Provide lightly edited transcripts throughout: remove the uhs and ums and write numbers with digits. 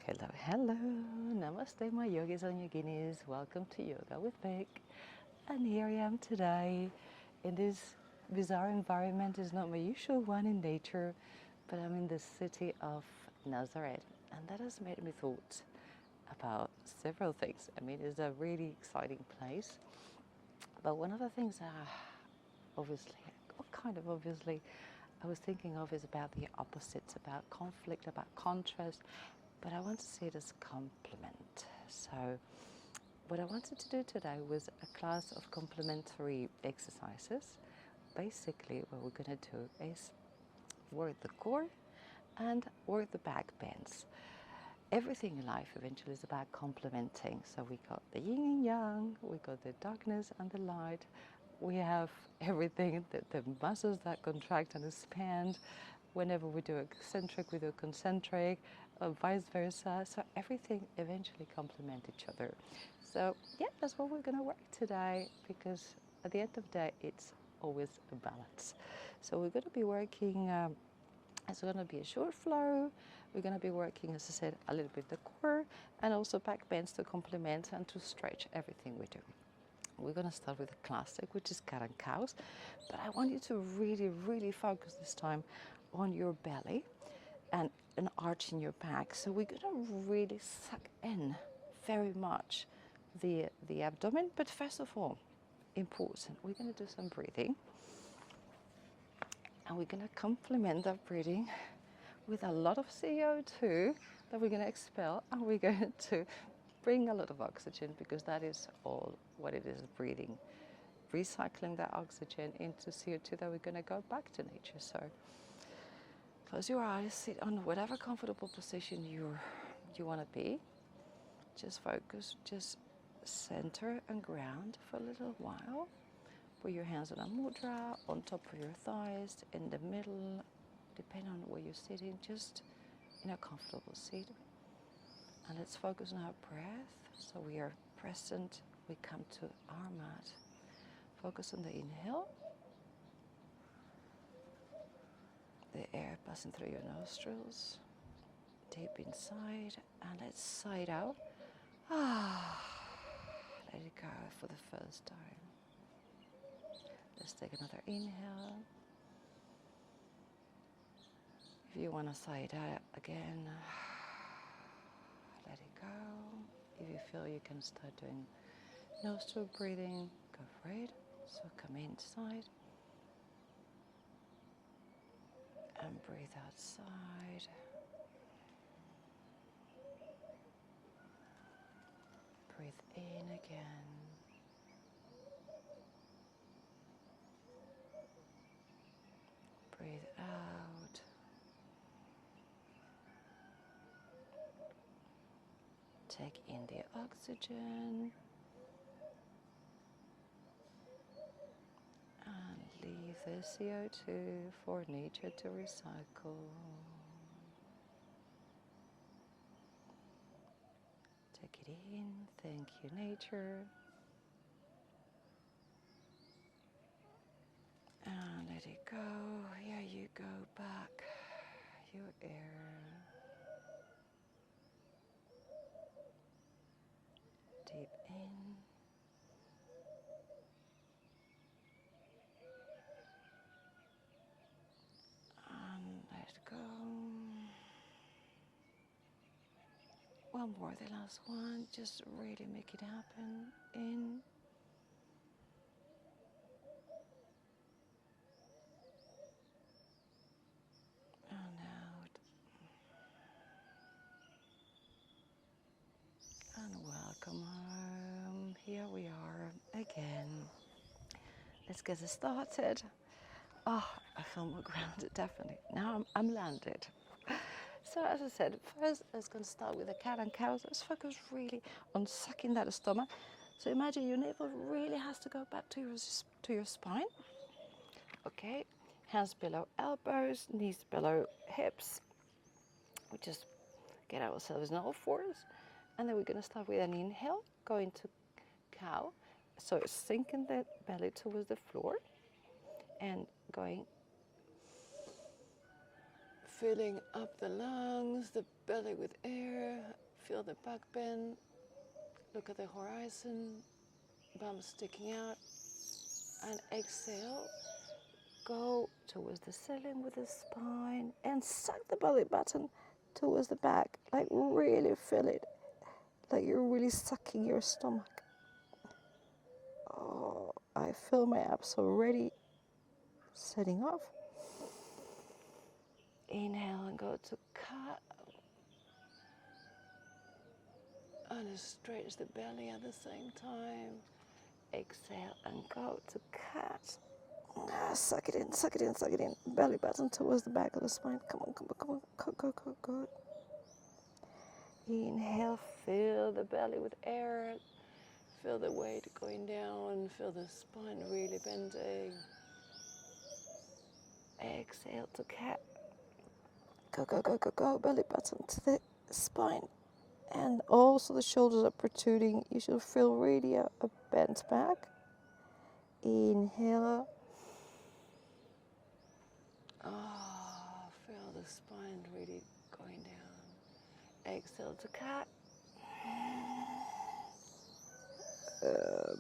Hello, hello. Namaste, my yogis and yoginis. Welcome to Yoga with Vic. And here I am today in this bizarre environment. It's not my usual one in nature, but I'm in the city of Nazareth. And that has made me thought about several things. I mean, it's a really exciting place. But one of the things obviously, obviously, I was thinking of is about the opposites, about conflict, about contrast, but I want to see it as complement. So what I wanted to do today was a class of complementary exercises. Basically, what we're going to do is work the core and work the back bends. Everything in life eventually is about complementing. So we got the yin and yang, we got the darkness and the light. We have everything, the muscles that contract and expand. Whenever we do eccentric, we do concentric, vice versa. So everything eventually complements each other. So yeah, that's what we're going to work today, because at the end of the day, it's always a balance. So we're going to be working. It's going to be a short flow. We're going to be working, as I said, a little bit the core and also back bends to complement and to stretch everything we do. We're going to start with a classic, which is cat and cows, but I want you to really, really focus this time on your belly and an arch in your back. So we're going to really suck in very much the abdomen, but first of all, important, we're going to do some breathing. And we're going to complement that breathing with a lot of CO2 that we're going to expel, and we're going to bring a lot of oxygen, because that is all what it is, breathing. Recycling that oxygen into CO2 that we're going to go back to nature. So close your eyes, sit on whatever comfortable position you want to be. Just focus, just center and ground for a little while. Put your hands on a mudra, on top of your thighs, in the middle, depending on where you're sitting, just in a comfortable seat. And let's focus on our breath. So we are present, we come to our mat. Focus on the inhale. The air passing through your nostrils, deep inside, and let's sigh it out. Let it go for the first time. Let's take another inhale. If you want to sigh it out again, let it go. If you feel you can start doing nostril breathing, go for it. So come inside and breathe outside. Breathe in again. Breathe out. Take in the oxygen and leave the CO2 for nature to recycle. Take it in. Thank you, nature. And let it go. Here you go back. Your air. Deep in. And let go. One more, the last one. Just really make it happen. In. And out. And welcome home. Here we are again. Let's get it started. Oh, I feel more grounded, definitely. Now I'm landed. So as I said, first let's going to start with the cat and cows. Let's focus really on sucking that stomach. So imagine your navel really has to go back to your spine. Okay, hands below elbows, knees below hips. We just get ourselves in all fours. And then we're going to start with an inhale, going to cow. So sinking the belly towards the floor and going Filling up the lungs, the belly with air. Feel the back bend. Look at the horizon. Bum sticking out. And exhale. Go towards the ceiling with the spine and suck the belly button towards the back. Like really feel it. Like you're really sucking your stomach. Oh, I feel my abs already setting off. Inhale and go to cat. And stretch the belly at the same time. Exhale and go to cat. Suck it in, suck it in, suck it in. Belly button towards the back of the spine. Come on, come on, come on. Go, go, go, go. Inhale, fill the belly with air. Feel the weight going down. Feel the spine really bending. Exhale to cat. Go, go, go, go, go. Belly button to the spine. And also the shoulders are protruding. You should feel really a bent back. Inhale. Oh, feel the spine really going down. Exhale to cat.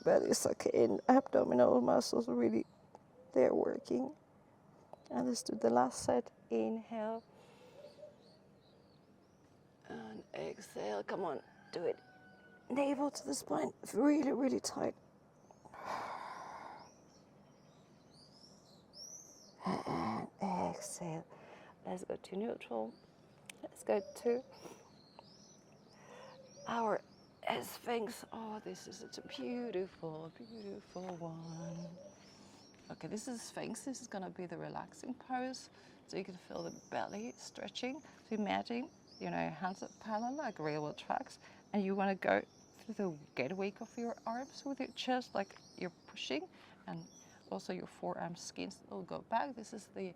Belly suck in. Abdominal muscles really, they're working. And let's do the last set. Inhale. And exhale. Come on, do it. Navel to the spine. Really, really tight. And exhale. Let's go to neutral. Let's go to our Sphinx. Oh, this is such a beautiful, beautiful one. Okay, this is Sphinx. This is going to be the relaxing pose. So you can feel the belly stretching. So imagine, your hands are parallel like railroad tracks. And you want to go through the gateway of your arms with your chest, like you're pushing. And also your forearm skins will go back. This is the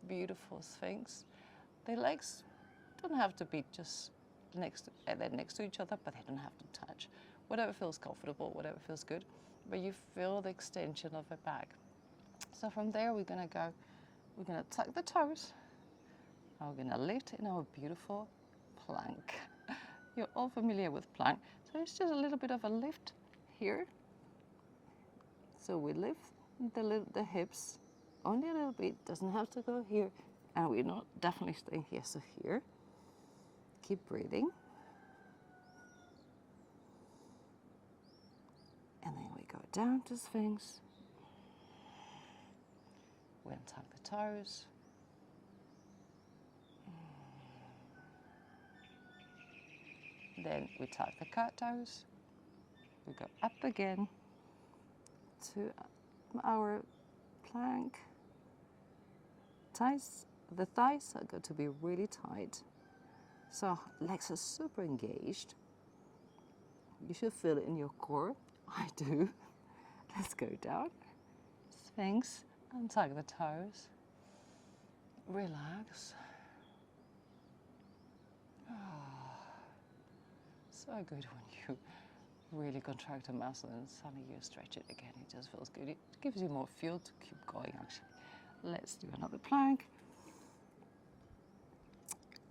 beautiful Sphinx. The legs don't have to be just next to each other, but they don't have to touch. Whatever feels comfortable, whatever feels good, but you feel the extension of the back. So from there we're gonna tuck the toes, and we're gonna lift in our beautiful plank. You're all familiar with plank, so it's just a little bit of a lift here. So we lift the hips only a little bit, doesn't have to go here, and we're not definitely staying here. So here, keep breathing. And then we go down to Sphinx. We untuck the toes. Then we tuck the cat toes. We go up again to our plank. The thighs are going to be really tight. So legs are super engaged. You should feel it in your core. I do. Let's go down. Sphinx, untuck the toes. Relax. Oh, so good when you really contract a muscle and suddenly you stretch it again. It just feels good. It gives you more fuel to keep going, actually. Let's do another plank.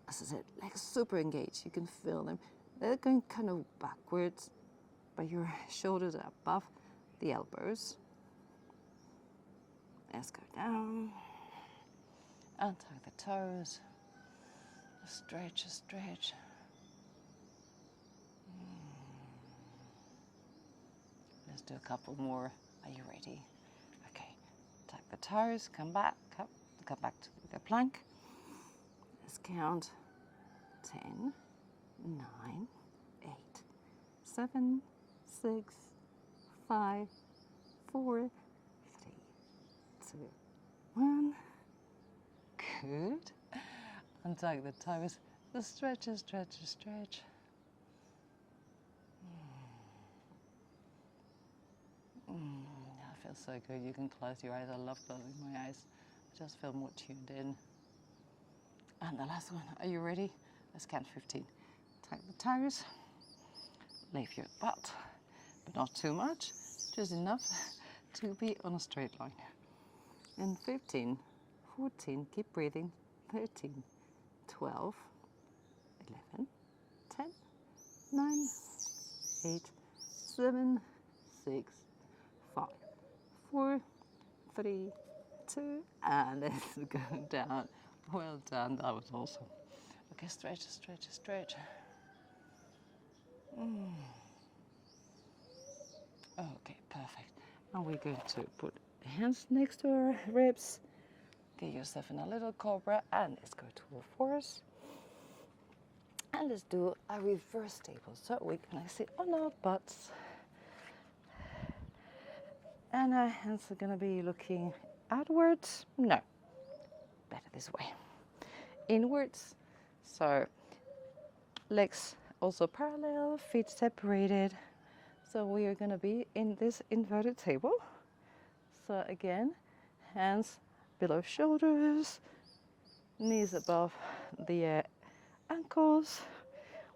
As I said, legs super engaged. You can feel them. They're going kind of backwards, but your shoulders are above the elbows. Let's go down. Untuck the toes. Stretch, stretch. Let's do a couple more. Are you ready? Okay. Tuck the toes. Come back. Come back to the plank. Let's count. 10, 9, 8, 7, 6, 5, 4, 3, 2, 1. Good. Untuck the toes. Just stretch, stretch, stretch. That feels so good. You can close your eyes. I love closing my eyes. I just feel more tuned in. And the last one. Are you ready? Let's count 15. Tuck the toes. Lift your butt, but not too much. Just enough to be on a straight line. And 15, 14, keep breathing. 13, 12, 11, 10, 9, 8, 7, 6, 5, 4, 3, 2, and it's going down. Well done, that was awesome. Okay, stretch, stretch, stretch. Okay, perfect. Now we're going to put hands next to our ribs. Get yourself in a little cobra and let's go to all fours. And let's do a reverse table. So we're gonna sit on our butts. And our hands are gonna be looking outwards. No, better this way. Inwards. So legs also parallel, feet separated. So we are gonna be in this inverted table. So again, hands below shoulders, knees above the ankles.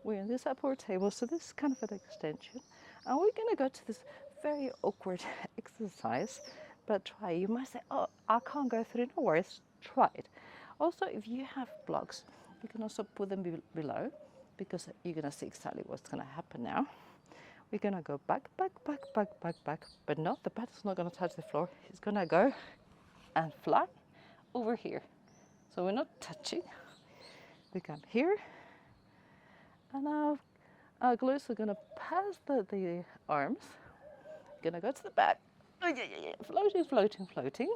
We're in this upward table, so this is kind of an extension. And we're gonna go to this very awkward exercise, but try. You might say, oh, I can't go through it. No worries, try it. Also, if you have blocks, you can also put them below, because you're gonna see exactly what's gonna happen now. We're gonna go back, back, back, back, back, back, but not, the bat is not gonna touch the floor. It's gonna go and fly over here. So we're not touching. We come here, and now our glutes are gonna pass the arms. Gonna go to the back. Oh, yeah. Floating, floating, floating.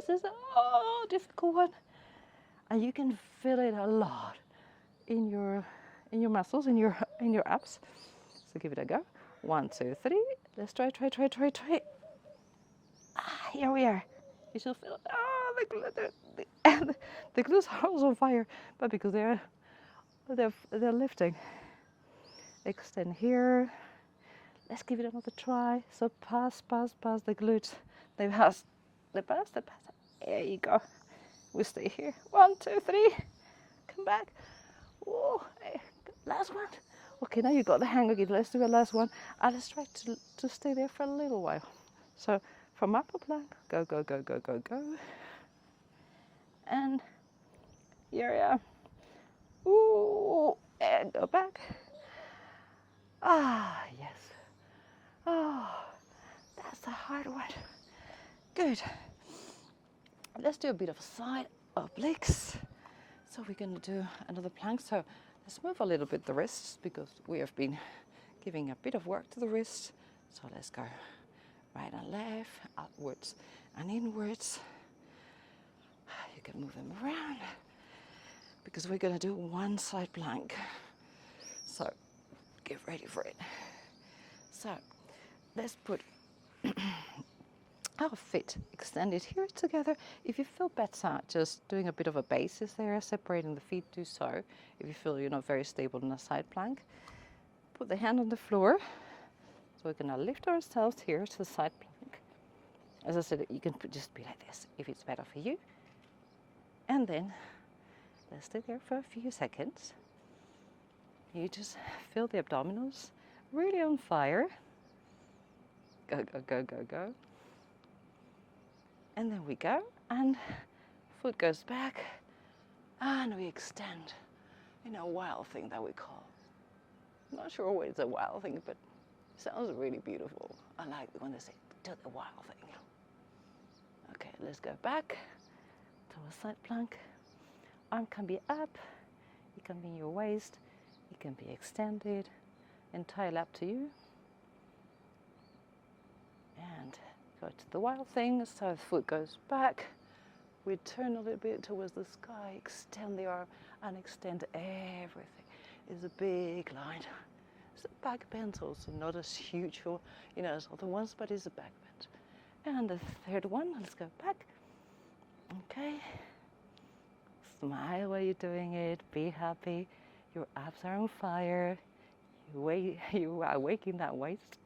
This is a difficult one. And you can feel it a lot in your muscles, in your abs. So give it a go. 1, 2, 3. Let's try. Here we are. You should feel the glutes are also on fire, but because they're lifting. Extend here. Let's give it another try. So pass the glutes. They pass. There you go. We stay here. 1, 2, 3. Come back. Whoa. Last one. Okay, now you got the hang of it. Let's do a last one. And let's try to stay there for a little while. So from upper plank, go. And here we are. Ooh, and go back. Ah, yes. Oh, that's a hard one. Good. Let's do a bit of side obliques. So we're going to do another plank. So let's move a little bit the wrists, because we have been giving a bit of work to the wrists. So let's go right and left, outwards and inwards. You can move them around, because we're going to do one side plank. So get ready for it. So let's put our feet extended here together. If you feel better just doing a bit of a basis there, separating the feet, do so. If you feel you're not very stable in a side plank, put the hand on the floor. So we're going to lift ourselves here to the side plank. As I said, you can just be like this if it's better for you. And then let's stay there for a few seconds. You just feel the abdominals really on fire. Go. And then we go, and foot goes back, and we extend in a wild thing that we call. I'm not sure what it's a wild thing, but it sounds really beautiful. I like when they say, do the wild thing. Okay, let's go back to a side plank. Arm can be up, it can be in your waist, it can be extended, entirely up to you. And go to the wild thing, so the foot goes back. We turn a little bit towards the sky, extend the arm and extend everything. It's a big line. It's a back bend also, not as huge for, as other ones, but it's a back bend. And the third one, let's go back. Okay. Smile while you're doing it, be happy. Your abs are on fire. You are waking that waist.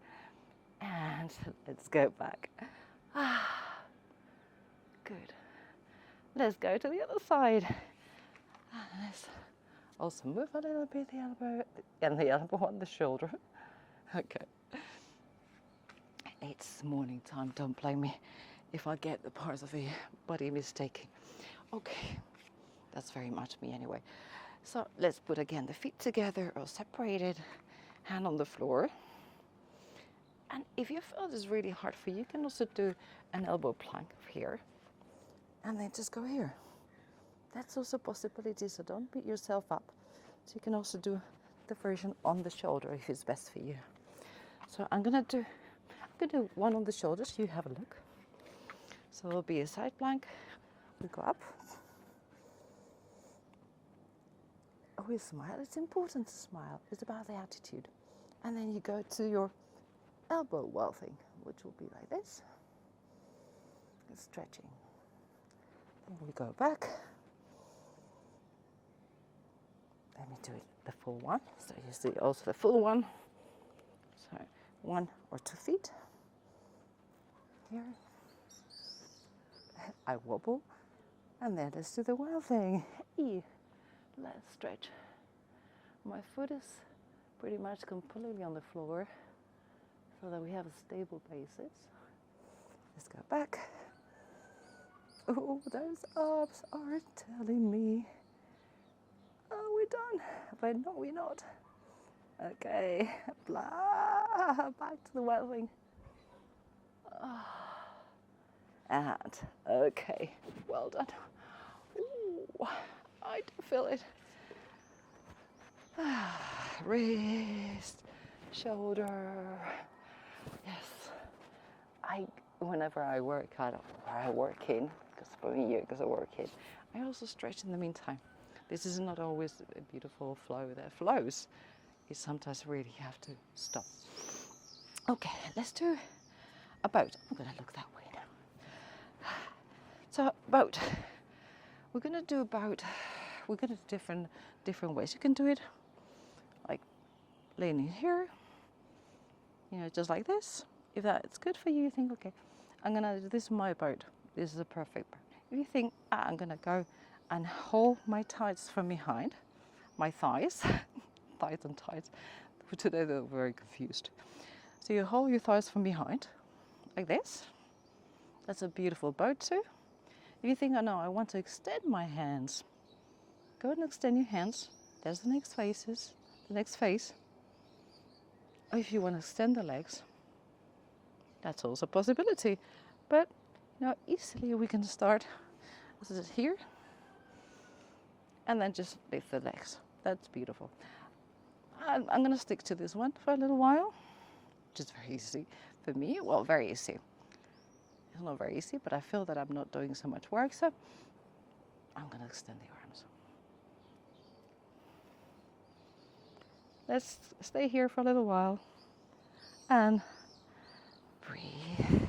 And let's go back. Good. Let's go to the other side. And let's also move a little bit the elbow and the elbow on the shoulder. Okay. It's morning time, don't blame me if I get the parts of the body mistaken. Okay. That's very much me anyway. So let's put again the feet together or separated, hand on the floor. And if you feel this really hard for you, you can also do an elbow plank here and then just go here. That's also a possibility, so don't beat yourself up. So you can also do the version on the shoulder if it's best for you. So I'm gonna do one on the shoulders, you have a look. So it'll be a side plank, we go up. Always smile, it's important to smile, it's about the attitude. And then you go to your elbow welting, which will be like this. It's stretching. Then we go back. Let me do it the full one. So you see also the full one. So 1 or 2 feet. Here. I wobble. And then let's do the wild thing. Let's stretch. My foot is pretty much completely on the floor so that we have a stable basis. Let's go back. Oh, those abs are telling me, oh, we're done. But no, we're not. Okay, blah, back to the wild thing. And, okay, well done. Ooh, I do feel it. Wrist, shoulder. Yes. Whenever I work out, or I work in, because for me, because I work in, I also stretch in the meantime. This is not always a beautiful flow that flows. You sometimes really have to stop. Okay, let's do a boat. I'm gonna look that way now. So boat. We're gonna do different ways. You can do it like leaning here, just like this. If that's good for you, you think, okay, I'm gonna do this in my boat. This is a perfect boat. If you think, I'm gonna go and hold my thighs from behind, my thighs, thighs and thighs. Today they're very confused. So you hold your thighs from behind, like this. That's a beautiful boat too. If you think, oh no, I want to extend my hands, go and extend your hands. There's the next phase. Or if you want to extend the legs, that's also a possibility. But easily we can start here and then just lift the legs. That's beautiful. I'm going to stick to this one for a little while, which is very easy for me. Well, very easy. It's not very easy, but I feel that I'm not doing so much work, so I'm going to extend the arms. Let's stay here for a little while and breathe.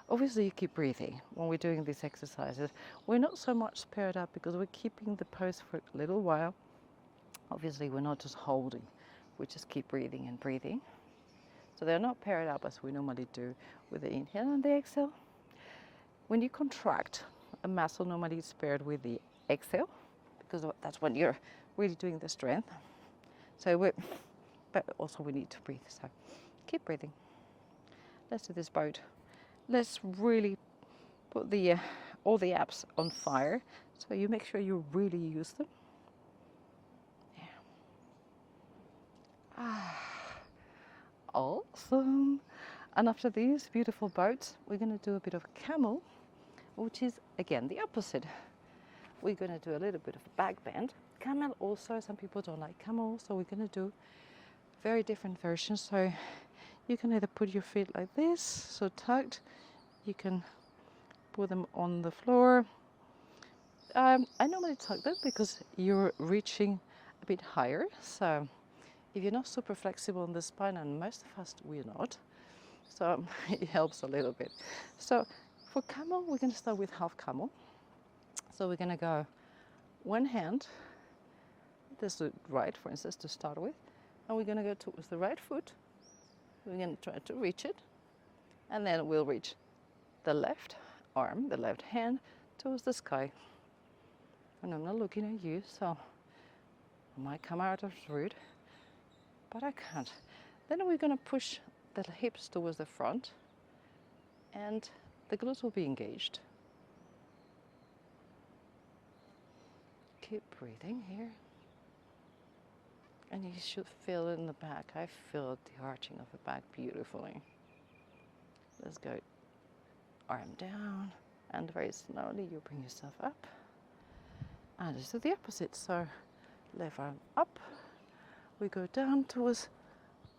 Obviously, you keep breathing when we're doing these exercises. We're not so much paired up because we're keeping the pose for a little while. Obviously, we're not just holding. We just keep breathing and breathing. So they're not paired up as we normally do with the inhale and the exhale. When you contract, a muscle normally is paired with the exhale because that's when you're really doing the strength. But also we need to breathe. So keep breathing. Let's do this boat. Let's really put all the abs on fire. So you make sure you really use them. Awesome. And after these beautiful boats, we're going to do a bit of camel, which is again the opposite. We're going to do a little bit of a back bend. Camel also, some people don't like camel, so we're going to do very different versions. So you can either put your feet like this, so tucked. You can put them on the floor. I normally tuck them because you're reaching a bit higher. So if you're not super flexible in the spine, and most of us we're not, so it helps a little bit. So for camel, we're going to start with half camel. So we're going to go one hand, this is right, for instance, to start with, and we're going to go towards the right foot. We're going to try to reach it, and then we'll reach the left arm, the left hand, towards the sky. And I'm not looking at you, so I might come out as rude, but I can't. Then we're going to push the hips towards the front, and the glutes will be engaged. keep breathing here. And you should feel it in the back. I feel the arching of the back beautifully. Let's go arm down, and very slowly you bring yourself up. And just do the opposite. So left arm up. We go down towards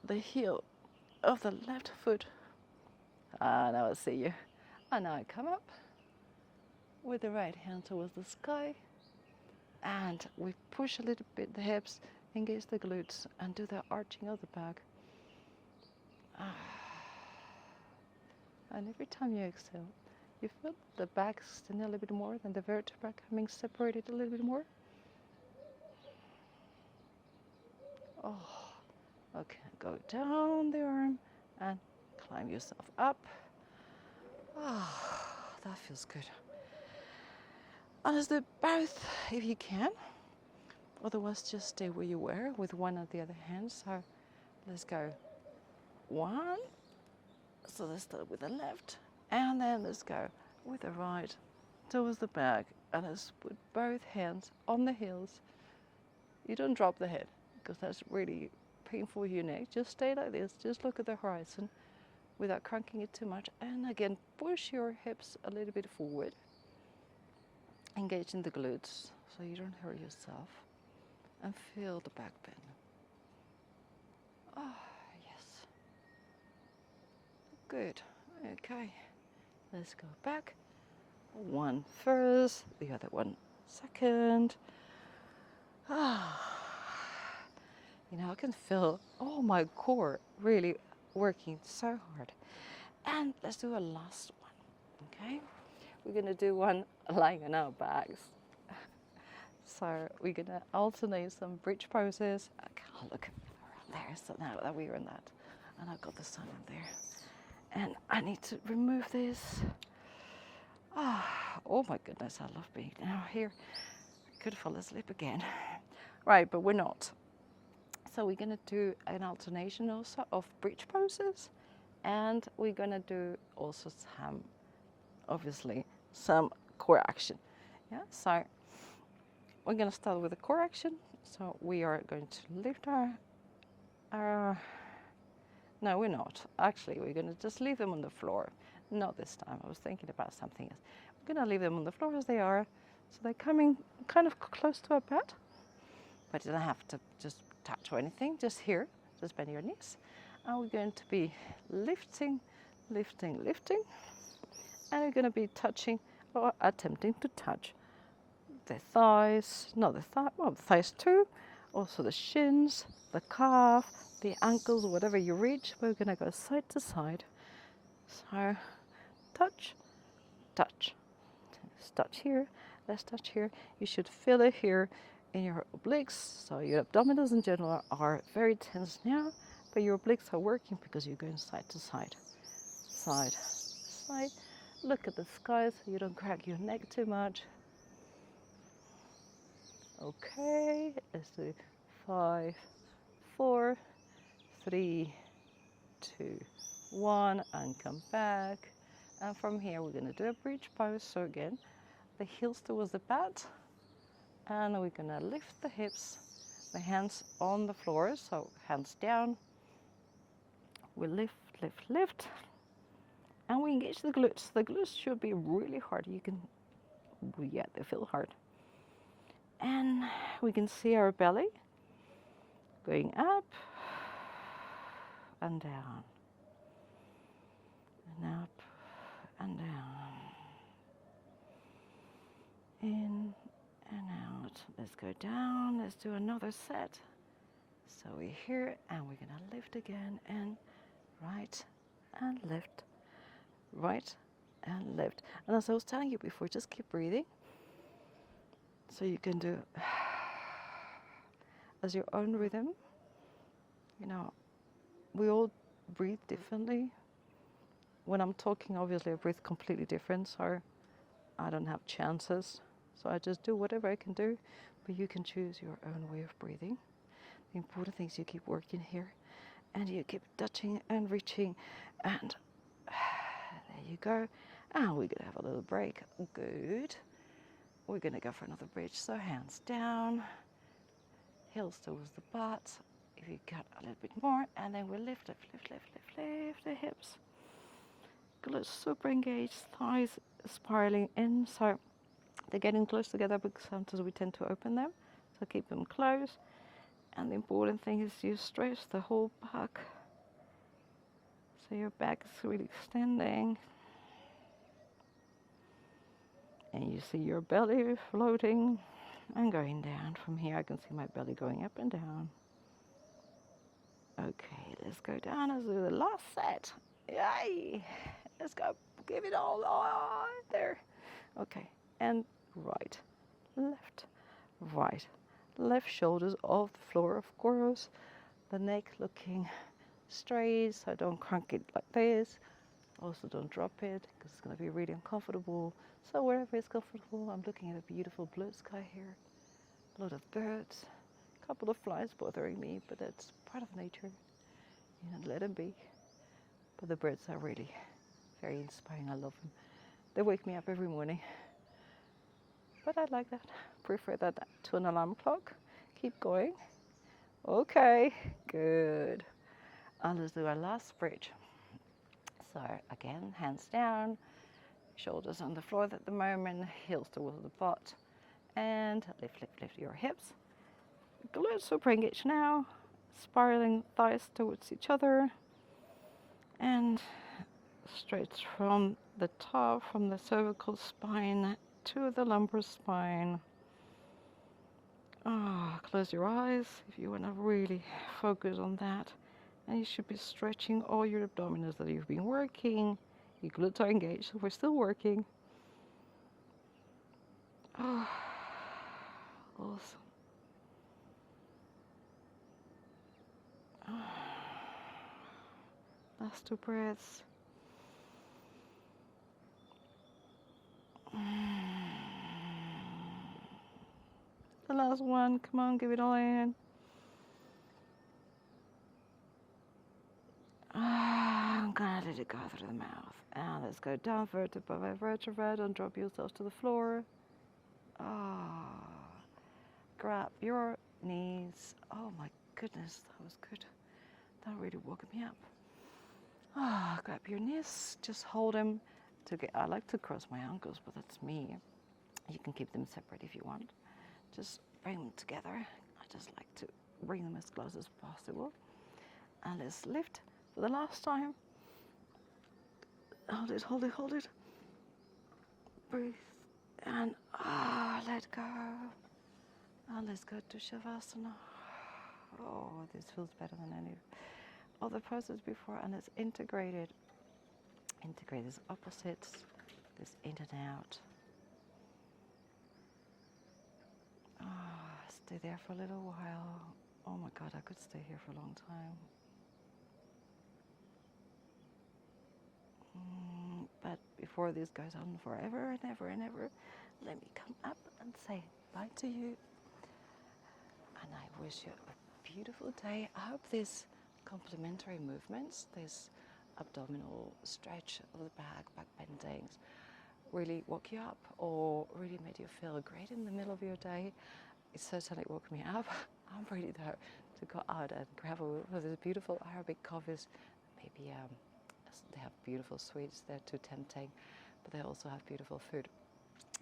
the heel of the left foot. Now I see you. And now I come up with the right hand towards the sky. And we push a little bit the hips, engage the glutes, and do the arching of the back. And every time you exhale, you feel the back extending a little bit more, than the vertebra coming separated a little bit more. Oh, okay, go down the arm and climb yourself up. That feels good. And let's do both if you can. Otherwise, just stay where you were with one of the other hand. So let's go. One. So let's start with the left. And then let's go with the right towards the back. And let's put both hands on the heels. You don't drop the head because that's really painful for your neck. Just stay like this. Just look at the horizon without cranking it too much. And again, push your hips a little bit forward. Engage in the glutes so you don't hurt yourself. And feel the back bend. Oh, yes. Good. Okay. Let's go back. One first, the other one second. You know, I can feel my core really working so hard. And let's do a last one, okay? We're gonna do one lying on our backs. So we're gonna alternate some bridge poses. Oh, look around there. So now that we're in that, and I've got the sun in there, and I need to remove this. Oh my goodness, I love being now here. I could fall asleep again. Right, but we're not. So we're gonna do an alternation also of bridge poses, and we're gonna do also obviously some core action. Yeah, so we're gonna start with the core action. So we are going to lift our no, we're not. Actually, we're gonna just leave them on the floor. Not this time, I was thinking about something else. We're gonna leave them on the floor as they are. So they're coming kind of close to our bed, but you don't have to just touch or anything, just here, just bend your knees. And we're going to be lifting, lifting, lifting. And we're gonna be touching or attempting to touch the thighs, not the thigh, well, the thighs too, also the shins, the calf, the ankles, whatever you reach. We're gonna go side to side. So touch, touch. Let's touch here, let's touch here. You should feel it here in your obliques. So your abdominals in general are very tense now, but your obliques are working because you're going side to side. Side, side. Look at the sky so you don't crack your neck too much. Okay, let's do 5, 4, 3, 2, 1, and come back. And from here we're going to do a bridge pose. So again, the heels towards the mat, and we're going to lift the hips, the hands on the floor, so hands down. We lift, lift, lift, and we engage the glutes. The glutes should be really hard. You can, yeah, they feel hard. And we can see our belly going up and down, and up and down, in and out. Let's go down. Let's do another set. So we're here, and we're gonna lift again, and right and lift, right and lift. And as I was telling you before, just keep breathing. So you can do as your own rhythm. You know, we all breathe differently. When I'm talking, obviously I breathe completely different, so I don't have chances. So I just do whatever I can do, but you can choose your own way of breathing. The important thing is you keep working here, and you keep touching and reaching, and there you go. And we're gonna have a little break. Good. we're going to go for another bridge. So hands down, heels towards the butt. If you got a little bit more, and then we'll lift the hips. Glutes super engaged, thighs spiraling in. So they're getting close together because sometimes we tend to open them. So keep them close. And the important thing is you stretch the whole back. So your back is really extending. And you see your belly floating and going down. From here I can see my belly going up and down. Okay, let's go down. Let's do the last set. Yay! Let's go. Give it all there. Okay, and right, left, right. Left shoulders off the floor, of course. The neck looking straight, so don't crank it like this. Also don't drop it, because it's going to be really uncomfortable. So wherever it's comfortable, I'm looking at a beautiful blue sky here. A lot of birds, a couple of flies bothering me, but that's part of nature. You know, let them be. But the birds are really very inspiring. I love them. They wake me up every morning. But I like that. Prefer that to an alarm clock. Keep going. Okay, good. And let's do our last bridge. So again, hands down, shoulders on the floor at the moment, heels towards the butt, and lift your hips. Glutes super engaged now, spiraling thighs towards each other, and stretch from the top, from the cervical spine to the lumbar spine. Close your eyes if you want to really focus on that. And you should be stretching all your abdominals that you've been working. Your glutes are engaged, so we're still working. Oh, awesome. Last 2 breaths. The last one, come on, give it all in. I'm gonna let it go through the mouth. And let's go down vertebra by vertebra. Don't drop yourself to the floor. Grab your knees. Oh my goodness, that was good. That really woke me up. Grab your knees. Just hold them together. I like to cross my ankles, but that's me. You can keep them separate if you want. Just bring them together. I just like to bring them as close as possible. And let's lift for the last time. Hold it, hold it, hold it. Breathe. And let go. And let's go to Shavasana. Oh, this feels better than any other poses before. And let's integrate it. Integrate these opposites, this in and out. Stay there for a little while. Oh my God, I could stay here for a long time. But before this goes on forever and ever and ever, let me come up and say bye to you. And I wish you a beautiful day. I hope these complementary movements, this abdominal stretch of the back bendings, really woke you up or really made you feel great in the middle of your day. It certainly woke me up. I'm ready to go out and grab one of these beautiful Arabic coffees. Maybe they have beautiful sweets. They're too tempting, but they also have beautiful food.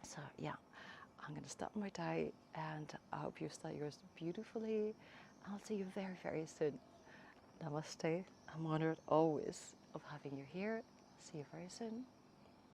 So yeah, I'm going to start my day, and I hope you start yours beautifully. I'll see you very, very soon. Namaste. I'm honored always of having you here. See you very soon.